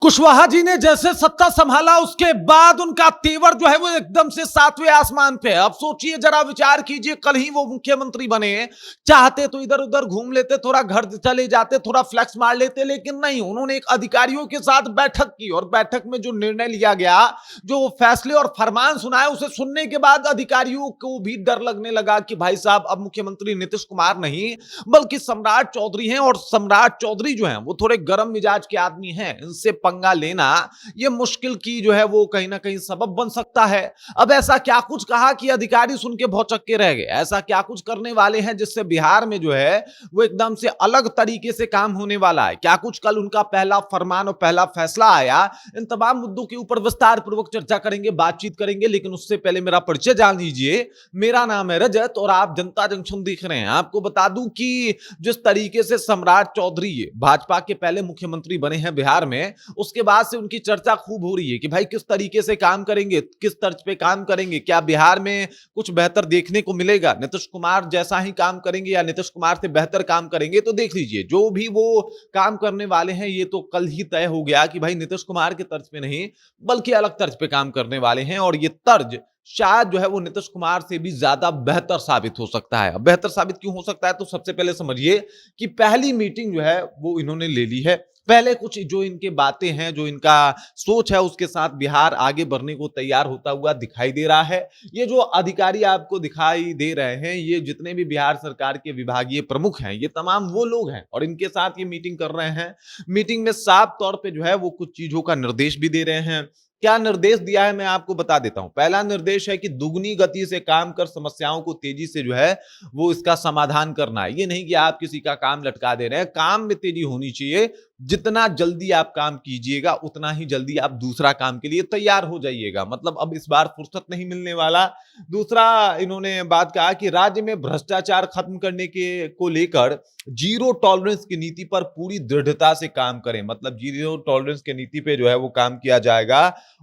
कुशवाहा जी ने जैसे सत्ता संभाला उसके बाद उनका तेवर जो है वो एकदम से सातवें आसमान पे है। अब सोचिए जरा, विचार कीजिए, कल ही वो मुख्यमंत्री बने, चाहते तो इधर उधर घूम लेते, थोड़ा घर चले जाते, थोड़ा फ्लैक्स मार लेते, लेकिन नहीं, उन्होंने एक अधिकारियों के साथ बैठक की और बैठक में जो निर्णय लिया गया, जो फैसले और फरमान सुनाए, उसे सुनने के बाद अधिकारियों को भी डर लगने लगा कि भाई साहब अब मुख्यमंत्री नीतीश कुमार नहीं बल्कि सम्राट चौधरी हैं, और सम्राट चौधरी जो हैं वो थोड़े गर्म मिजाज के आदमी हैं, इनसे पंगा लेना ये मुश्किल की जो है वो कहीं ना कहीं सबब बन सकता है। अब ऐसा क्या कुछ कहा कि अधिकारी सुन के भौचक्के रह गए, ऐसा क्या कुछ करने वाले हैं जिससे बिहार में जो है वो एकदम से अलग तरीके से काम होने वाला है। क्या कुछ कल उनका पहला फरमान और पहला फैसला आया, इन तमाम मुद्दों के ऊपर विस्तार पूर्वक चर्चा करेंगे, बातचीत करेंगे, लेकिन उससे पहले मेरा परिचय जान लीजिए। मेरा नाम है रजत और आप जनता जंक्शन देख रहे हैं। आपको बता दूं कि जिस तरीके से सम्राट चौधरी भाजपा के पहले मुख्यमंत्री बने हैं बिहार में, उसके बाद से उनकी चर्चा खूब हो रही है कि भाई किस तरीके से काम करेंगे, किस तर्ज पे काम करेंगे, क्या बिहार में कुछ बेहतर देखने को मिलेगा, नीतीश कुमार जैसा ही काम करेंगे या नीतीश कुमार से बेहतर काम करेंगे। तो देख लीजिए, जो भी वो काम करने वाले हैं ये तो कल ही तय हो गया कि भाई नीतीश कुमार के तर्ज पे नहीं बल्कि अलग तर्ज पे काम करने वाले हैं, और ये तर्ज शायद जो है वो नीतीश कुमार से भी ज्यादा बेहतर साबित हो सकता है। अब बेहतर साबित क्यों हो सकता है, तो सबसे पहले समझिए कि पहली मीटिंग जो है वो इन्होंने ले ली है। पहले कुछ जो इनके बातें हैं, जो इनका सोच है, उसके साथ बिहार आगे बढ़ने को तैयार होता हुआ दिखाई दे रहा है। ये जो अधिकारी आपको दिखाई दे रहे हैं, ये जितने भी बिहार सरकार के विभागीय प्रमुख हैं, ये तमाम वो लोग हैं और इनके साथ ये मीटिंग कर रहे हैं। मीटिंग में साफ तौर पे जो है वो कुछ चीजों का निर्देश भी दे रहे हैं। क्या निर्देश दिया है मैं आपको बता देता हूं। पहला निर्देश है कि दुगनी गति से काम कर समस्याओं को तेजी से जो है वो इसका समाधान करना है। ये नहीं कि आप किसी का काम लटका दे रहे हैं, काम में तेजी होनी चाहिए। जितना जल्दी आप काम कीजिएगा उतना ही जल्दी आप दूसरा काम के लिए तैयार हो जाइएगा। मतलब अब इस बार फुर्सत नहीं मिलने वाला। दूसरा इन्होंने बात कहा कि राज्य में भ्रष्टाचार खत्म करने के को लेकर जीरो टॉलरेंस की नीति पर पूरी दृढ़ता से काम करें। मतलब जीरो टॉलरेंस की नीति पे जो है वो काम किया जाएगा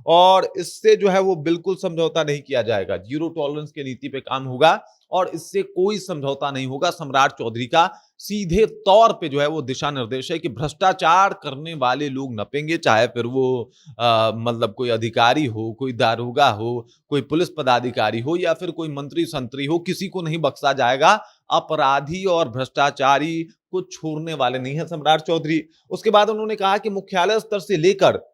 और इससे जो है वो बिल्कुल समझौता नहीं किया जाएगा। जीरो टॉलरेंस की नीति पे काम होगा और इससे कोई समझौता नहीं होगा। सम्राट चौधरी का सीधे तौर पे जो है वो दिशा निर्देश है कि भ्रष्टाचार करने वाले लोग नपेंगे, चाहे फिर वो मतलब कोई अधिकारी हो, कोई दारोगा हो, कोई पुलिस पदाधिकारी हो या फिर कोई मंत्री संतरी हो, किसी को नहीं बख्शा जाएगा। अपराधी और भ्रष्टाचारी को छोड़ने वाले नहीं है सम्राट चौधरी। उसके बाद उन्होंने कहा कि मुख्यालय स्तर से लेकर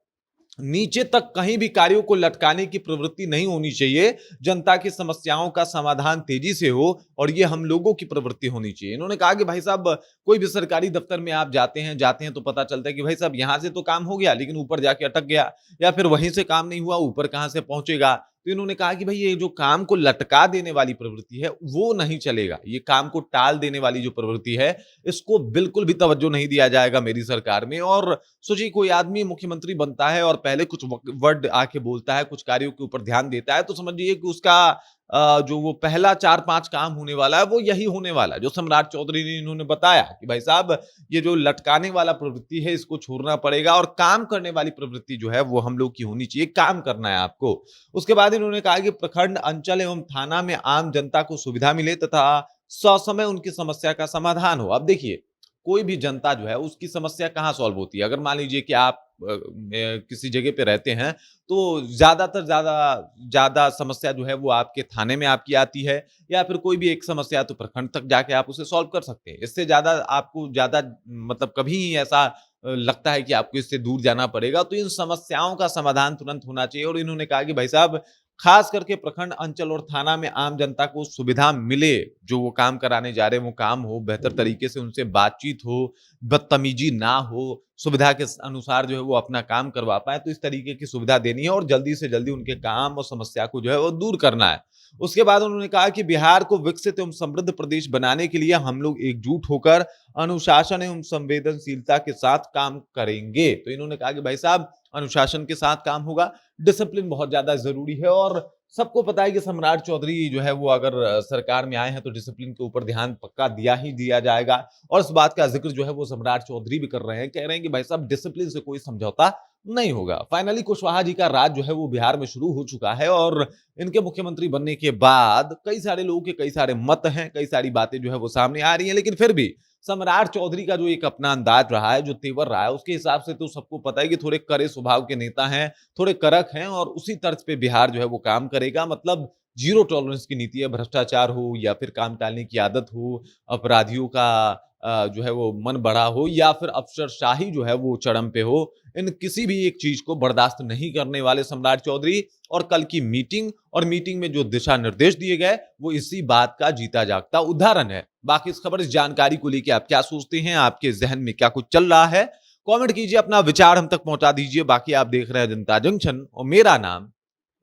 नीचे तक कहीं भी कार्यों को लटकाने की प्रवृत्ति नहीं होनी चाहिए। जनता की समस्याओं का समाधान तेजी से हो और ये हम लोगों की प्रवृत्ति होनी चाहिए। इन्होंने कहा कि भाई साहब, कोई भी सरकारी दफ्तर में आप जाते हैं तो पता चलता है कि भाई साहब यहां से तो काम हो गया लेकिन ऊपर जाके अटक गया, या फिर वहीं से काम नहीं हुआ, ऊपर कहां से पहुंचेगा। तो इन्होंने कहा कि भाई ये जो काम को लटका देने वाली प्रवृत्ति है वो नहीं चलेगा। ये काम को टाल देने वाली जो प्रवृत्ति है इसको बिल्कुल भी तवज्जो नहीं दिया जाएगा मेरी सरकार में। और सोचिए, कोई आदमी मुख्यमंत्री बनता है और पहले कुछ वर्ड आके बोलता है, कुछ कार्यों के ऊपर ध्यान देता है, तो समझिए कि उसका जो वो पहला 4-5 काम होने वाला है वो यही होने वाला है जो सम्राट चौधरी ने इन्होंने बताया कि भाई साहब ये जो लटकाने वाला प्रवृत्ति है इसको छोड़ना पड़ेगा और काम करने वाली प्रवृत्ति जो है वो हम लोग की होनी चाहिए। काम करना है आपको। उसके बाद इन्होंने कहा कि प्रखंड, अंचल एवं थाना में आम जनता को सुविधा मिले तथा ससमय उनकी समस्या का समाधान हो। अब देखिए, कोई भी जनता जो है उसकी समस्या कहाँ सॉल्व होती है। अगर मान लीजिए कि आप किसी जगह पे रहते हैं तो ज्यादातर ज्यादा ज्यादा समस्या जो है वो आपके थाने में आपकी आती है, या फिर कोई भी एक समस्या तो प्रखंड तक जाके आप उसे सॉल्व कर सकते हैं। इससे ज्यादा आपको ज्यादा मतलब कभी ही ऐसा लगता है कि आपको इससे दूर जाना पड़ेगा। तो इन समस्याओं का समाधान तुरंत होना चाहिए। और इन्होंने कहा कि भाई साहब, खास करके प्रखंड, अंचल और थाना में आम जनता को सुविधा मिले, जो वो काम कराने जा रहे हैं वो काम हो, बेहतर तरीके से उनसे बातचीत हो, बदतमीजी ना हो, सुविधा के अनुसार जो है वो अपना काम करवा पाए। तो इस तरीके की सुविधा देनी है और जल्दी से जल्दी उनके काम और समस्या को जो है वो दूर करना है। उसके बाद उन्होंने कहा कि बिहार को विकसित एवं समृद्ध प्रदेश बनाने के लिए हम लोग एकजुट होकर अनुशासन एवं संवेदनशीलता के साथ काम करेंगे। तो इन्होंने कहा कि भाई साहब, अनुशासन के साथ काम होगा, डिसिप्लिन बहुत ज्यादा जरूरी है। और सबको पता है कि सम्राट चौधरी जो है वो अगर सरकार में आए हैं तो डिसिप्लिन के ऊपर ध्यान पक्का दिया ही दिया जाएगा। और इस बात का जिक्र जो है वो सम्राट चौधरी भी कर रहे हैं, कह रहे हैं कि भाई साहब डिसिप्लिन से कोई समझौता नहीं होगा। फाइनली कुशवाहा जी का राज जो है वो बिहार में शुरू हो चुका है और इनके मुख्यमंत्री बनने के बाद कई सारे लोगों के कई सारे मत हैं, कई सारी बातें जो है वो सामने आ रही हैं, लेकिन फिर भी सम्राट चौधरी का जो एक अपना अंदाज रहा है, जो तेवर रहा है, उसके हिसाब से तो सबको पता है कि थोड़े कड़े स्वभाव के नेता हैं, थोड़े कड़क हैं और उसी तर्ज पे बिहार जो है वो काम करेगा। मतलब जीरो टॉलरेंस की नीति है, भ्रष्टाचार हो या फिर काम टालने की आदत हो, अपराधियों का जो है वो मन बढ़ा हो या फिर अफसरशाही जो है वो चरम पे हो, इन किसी भी एक चीज को बर्दाश्त नहीं करने वाले सम्राट चौधरी। और कल की मीटिंग में जो दिशा निर्देश दिए गए वो इसी बात का जीता जागता उदाहरण है। बाकी इस खबर, इस जानकारी को लेकर आप क्या सोचते हैं, आपके जहन में क्या कुछ चल रहा है, कमेंट कीजिए, अपना विचार हम तक पहुंचा दीजिए। बाकी आप देख रहे हैं जनता जंक्शन और मेरा नाम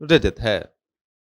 रजत है।